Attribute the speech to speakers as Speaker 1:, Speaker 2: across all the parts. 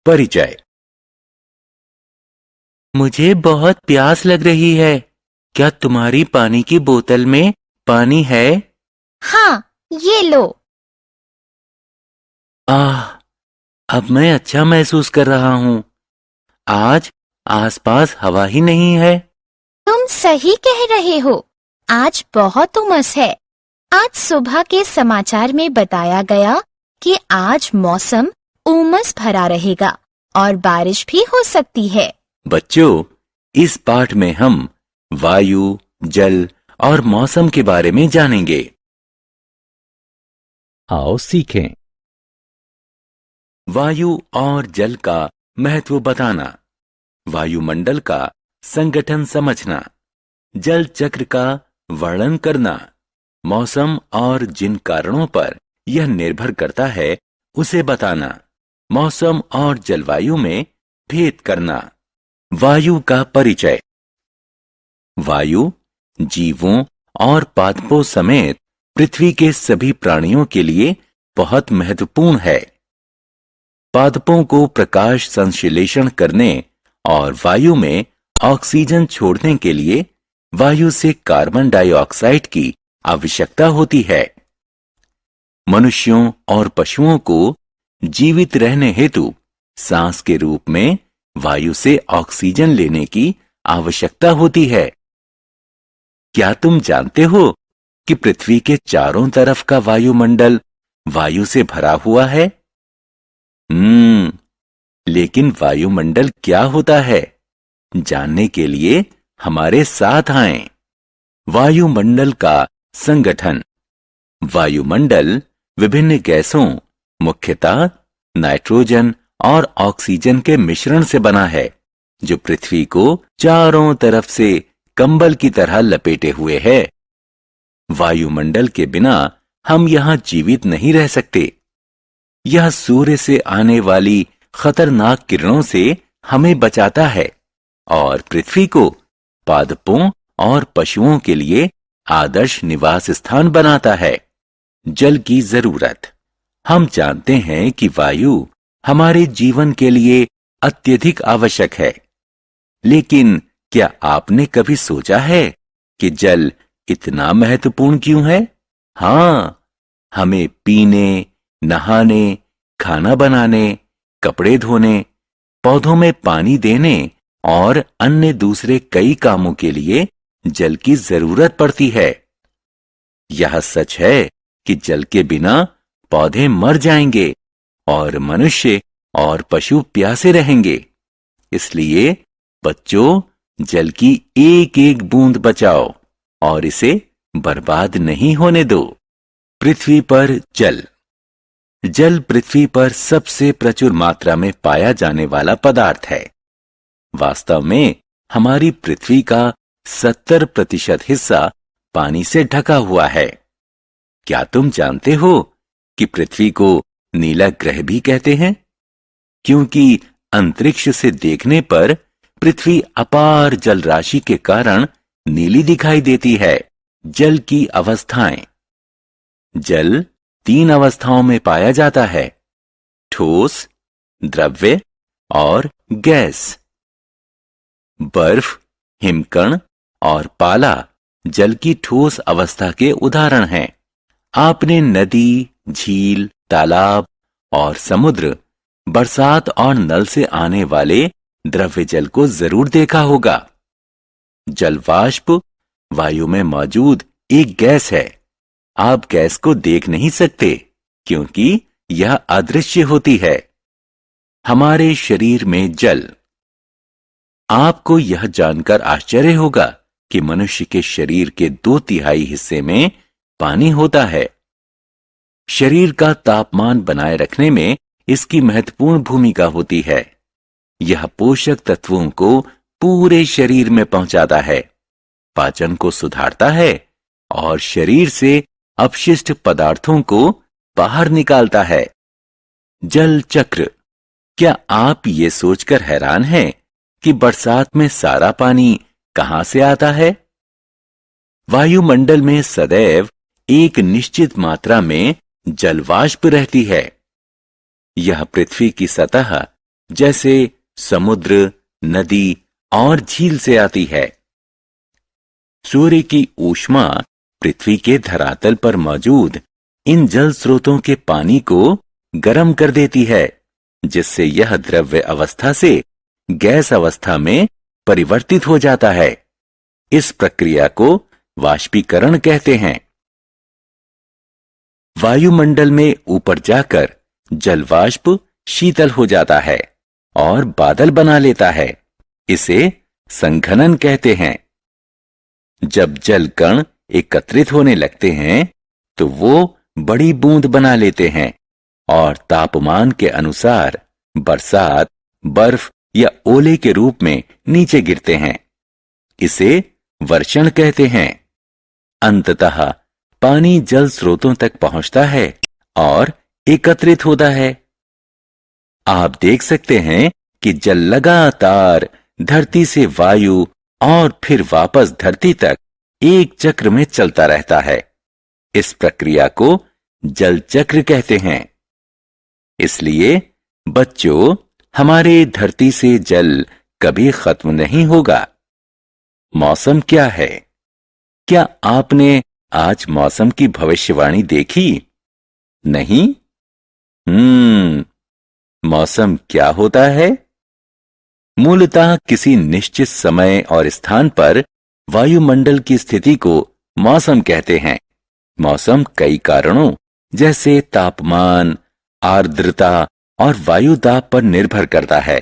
Speaker 1: परिचय। मुझे बहुत प्यास लग रही है। क्या तुम्हारी पानी की बोतल में पानी है?
Speaker 2: हाँ, ये लो।
Speaker 1: आह, अब मैं अच्छा महसूस कर रहा हूँ। आज आसपास हवा ही नहीं है।
Speaker 2: तुम सही कह रहे हो। आज बहुत उमस है। आज सुबह के समाचार में बताया गया कि आज मौसम उमस भरा रहेगा और बारिश भी हो सकती है।
Speaker 1: बच्चों, इस पाठ में हम वायु, जल और मौसम के बारे में जानेंगे। आओ सीखें। वायु और जल का महत्व बताना, वायुमंडल का संगठन समझना, जल चक्र का वर्णन करना, मौसम और जिन कारणों पर यह निर्भर करता है उसे बताना, मौसम और जलवायु में भेद करना। वायु का परिचय। वायु जीवों और पादपों समेत पृथ्वी के सभी प्राणियों के लिए बहुत महत्वपूर्ण है। पादपों को प्रकाश संश्लेषण करने और वायु में ऑक्सीजन छोड़ने के लिए वायु से कार्बन डाइऑक्साइड की आवश्यकता होती है। मनुष्यों और पशुओं को जीवित रहने हेतु सांस के रूप में वायु से ऑक्सीजन लेने की आवश्यकता होती है। क्या तुम जानते हो कि पृथ्वी के चारों तरफ का वायुमंडल वायु से भरा हुआ है? लेकिन वायुमंडल क्या होता है? जानने के लिए हमारे साथ आएं। वायुमंडल का संगठन। वायुमंडल विभिन्न गैसों, मुख्यतः नाइट्रोजन और ऑक्सीजन के मिश्रण से बना है, जो पृथ्वी को चारों तरफ से कंबल की तरह लपेटे हुए है। वायुमंडल के बिना हम यहां जीवित नहीं रह सकते। यह सूर्य से आने वाली खतरनाक किरणों से हमें बचाता है और पृथ्वी को पादपों और पशुओं के लिए आदर्श निवास स्थान बनाता है। जल की जरूरत। हम जानते हैं कि वायु हमारे जीवन के लिए अत्यधिक आवश्यक है, लेकिन क्या आपने कभी सोचा है कि जल इतना महत्वपूर्ण क्यों है? हाँ, हमें पीने, नहाने, खाना बनाने, कपड़े धोने, पौधों में पानी देने और अन्य दूसरे कई कामों के लिए जल की जरूरत पड़ती है। यह सच है कि जल के बिना पौधे मर जाएंगे और मनुष्य और पशु प्यासे रहेंगे। इसलिए बच्चों, जल की एक एक बूंद बचाओ और इसे बर्बाद नहीं होने दो। पृथ्वी पर जल। जल पृथ्वी पर सबसे प्रचुर मात्रा में पाया जाने वाला पदार्थ है। वास्तव में हमारी पृथ्वी का 70% हिस्सा पानी से ढका हुआ है। क्या तुम जानते हो कि पृथ्वी को नीला ग्रह भी कहते हैं? क्योंकि अंतरिक्ष से देखने पर पृथ्वी अपार जल राशि के कारण नीली दिखाई देती है। जल की अवस्थाएं। जल 3 अवस्थाओं में पाया जाता है: ठोस, द्रव्य और गैस। बर्फ, हिमकण और पाला जल की ठोस अवस्था के उदाहरण हैं। आपने नदी, झील, तालाब और समुद्र, बरसात और नल से आने वाले द्रव्य जल को जरूर देखा होगा। जलवाष्प वायु में मौजूद एक गैस है। आप गैस को देख नहीं सकते क्योंकि यह अदृश्य होती है। हमारे शरीर में जल। आपको यह जानकर आश्चर्य होगा कि मनुष्य के शरीर के 2/3 हिस्से में पानी होता है। शरीर का तापमान बनाए रखने में इसकी महत्वपूर्ण भूमिका होती है। यह पोषक तत्वों को पूरे शरीर में पहुंचाता है, पाचन को सुधारता है और शरीर से अपशिष्ट पदार्थों को बाहर निकालता है। जल चक्र। क्या आप ये सोचकर हैरान हैं कि बरसात में सारा पानी कहां से आता है? वायुमंडल में सदैव एक निश्चित मात्रा में जलवाष्प रहती है। यह पृथ्वी की सतह जैसे समुद्र, नदी और झील से आती है। सूर्य की ऊष्मा पृथ्वी के धरातल पर मौजूद इन जल स्रोतों के पानी को गर्म कर देती है, जिससे यह द्रव्य अवस्था से गैस अवस्था में परिवर्तित हो जाता है। इस प्रक्रिया को वाष्पीकरण कहते हैं। वायुमंडल में ऊपर जाकर जल वाष्प शीतल हो जाता है और बादल बना लेता है। इसे संघनन कहते हैं। जब जल कण एकत्रित होने लगते हैं तो वो बड़ी बूंद बना लेते हैं और तापमान के अनुसार बरसात, बर्फ या ओले के रूप में नीचे गिरते हैं। इसे वर्षण कहते हैं। अंततः पानी जल स्रोतों तक पहुंचता है और एकत्रित होता है। आप देख सकते हैं कि जल लगातार धरती से वायु और फिर वापस धरती तक एक चक्र में चलता रहता है। इस प्रक्रिया को जल चक्र कहते हैं। इसलिए बच्चों, हमारे धरती से जल कभी खत्म नहीं होगा। मौसम क्या है? क्या आपने आज मौसम की भविष्यवाणी देखी? नहीं? मौसम क्या होता है? मूलतः किसी निश्चित समय और स्थान पर वायुमंडल की स्थिति को मौसम कहते हैं। मौसम कई कारणों जैसे तापमान, आर्द्रता और वायु दाब पर निर्भर करता है।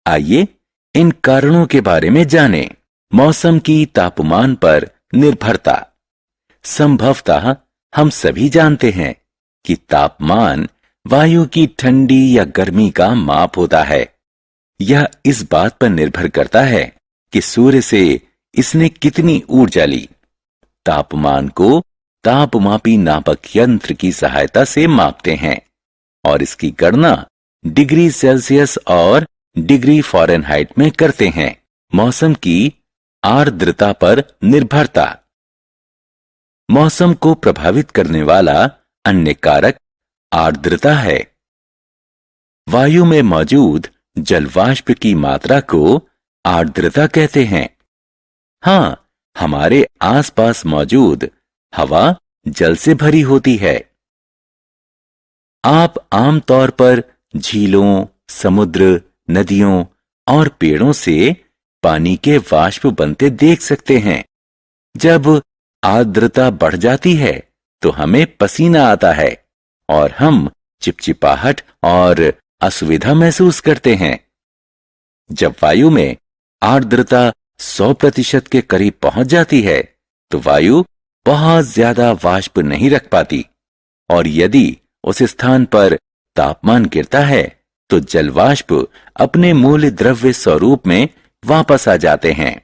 Speaker 1: आइए इन कारणों के बारे में जानें। मौसम की तापमान पर निर्भरता। संभवतः हम सभी जानते हैं कि तापमान वायु की ठंडी या गर्मी का माप होता है। यह इस बात पर निर्भर करता है कि सूर्य से इसने कितनी ऊर्जा ली। तापमान को तापमापी नापक यंत्र की सहायता से मापते हैं और इसकी गणना डिग्री सेल्सियस और डिग्री फ़ारेनहाइट में करते हैं। मौसम की आर्द्रता पर निर्भरता। मौसम को प्रभावित करने वाला अन्य कारक आर्द्रता है। वायु में मौजूद जल वाष्प की मात्रा को आर्द्रता कहते हैं। हां, हमारे आसपास मौजूद हवा जल से भरी होती है। आप आमतौर पर झीलों, समुद्र, नदियों और पेड़ों से पानी के वाष्प बनते देख सकते हैं। जब आर्द्रता बढ़ जाती है तो हमें पसीना आता है और हम चिपचिपाहट और असुविधा महसूस करते हैं। जब वायु में आर्द्रता 100% के करीब पहुंच जाती है तो वायु बहुत ज्यादा वाष्प नहीं रख पाती और यदि उस स्थान पर तापमान गिरता है तो जल वाष्प अपने मूल द्रव्य स्वरूप में वापस आ जाते हैं।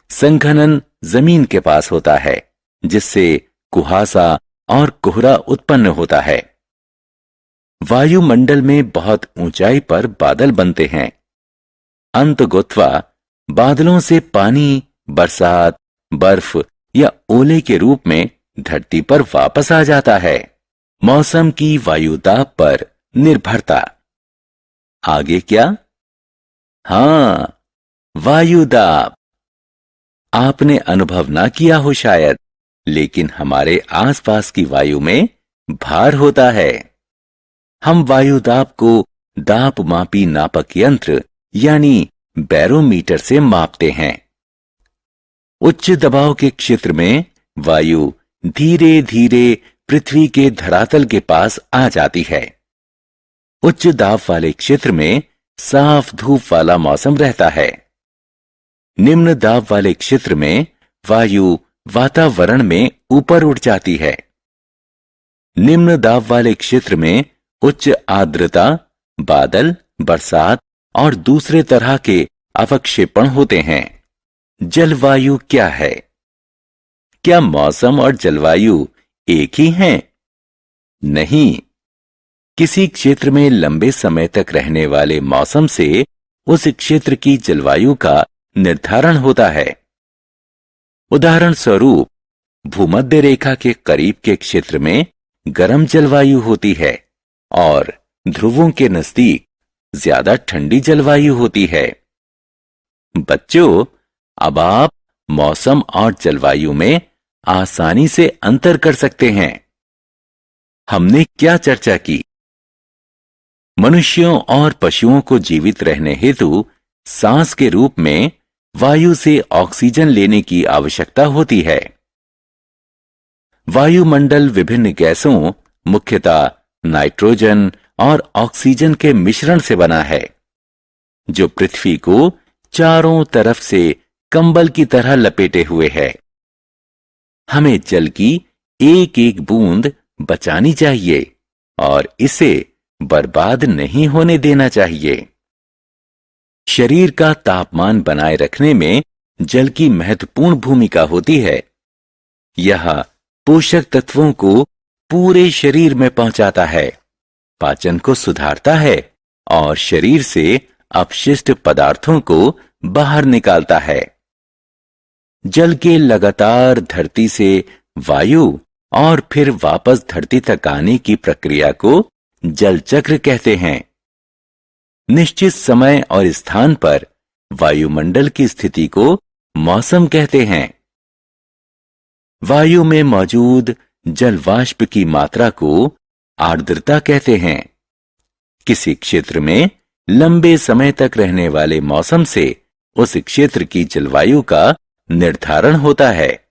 Speaker 1: संघनन जमीन के पास होता है, जिससे कुहासा और कोहरा उत्पन्न होता है। वायुमंडल में बहुत ऊंचाई पर बादल बनते हैं। अंततः बादलों से पानी बरसात, बर्फ या ओले के रूप में धरती पर वापस आ जाता है। मौसम की वायुदाब पर निर्भरता। आगे क्या? हां, वायुदाब। आपने अनुभव ना किया हो शायद, लेकिन हमारे आसपास की वायु में भार होता है। हम वायुदाब को दाबमापी नापक यंत्र यानी बैरोमीटर से मापते हैं। उच्च दबाव के क्षेत्र में वायु धीरे धीरे पृथ्वी के धरातल के पास आ जाती है। उच्च दाब वाले क्षेत्र में साफ धूप वाला मौसम रहता है। निम्न दाब वाले क्षेत्र में वायु वातावरण में ऊपर उठ जाती है। निम्न दाब वाले क्षेत्र में उच्च आर्द्रता, बादल, बरसात और दूसरे तरह के अवक्षेपण होते हैं। जलवायु क्या है? क्या मौसम और जलवायु एक ही हैं? नहीं। किसी क्षेत्र में लंबे समय तक रहने वाले मौसम से उस क्षेत्र की जलवायु का निर्धारण होता है। उदाहरण स्वरूप, भूमध्य रेखा के करीब के क्षेत्र में गर्म जलवायु होती है और ध्रुवों के नजदीक ज्यादा ठंडी जलवायु होती है। बच्चों, अब आप मौसम और जलवायु में आसानी से अंतर कर सकते हैं। हमने क्या चर्चा की? मनुष्यों और पशुओं को जीवित रहने हेतु सांस के रूप में वायु से ऑक्सीजन लेने की आवश्यकता होती है। वायुमंडल विभिन्न गैसों, मुख्यतः नाइट्रोजन और ऑक्सीजन के मिश्रण से बना है, जो पृथ्वी को चारों तरफ से कंबल की तरह लपेटे हुए है। हमें जल की एक एक बूंद बचानी चाहिए और इसे बर्बाद नहीं होने देना चाहिए। शरीर का तापमान बनाए रखने में जल की महत्वपूर्ण भूमिका होती है। यह पोषक तत्वों को पूरे शरीर में पहुंचाता है, पाचन को सुधारता है और शरीर से अपशिष्ट पदार्थों को बाहर निकालता है। जल के लगातार धरती से वायु और फिर वापस धरती तक आने की प्रक्रिया को जल चक्र कहते हैं। निश्चित समय और स्थान पर वायुमंडल की स्थिति को मौसम कहते हैं। वायु में मौजूद जल वाष्प की मात्रा को आर्द्रता कहते हैं। किसी क्षेत्र में लंबे समय तक रहने वाले मौसम से उस क्षेत्र की जलवायु का निर्धारण होता है।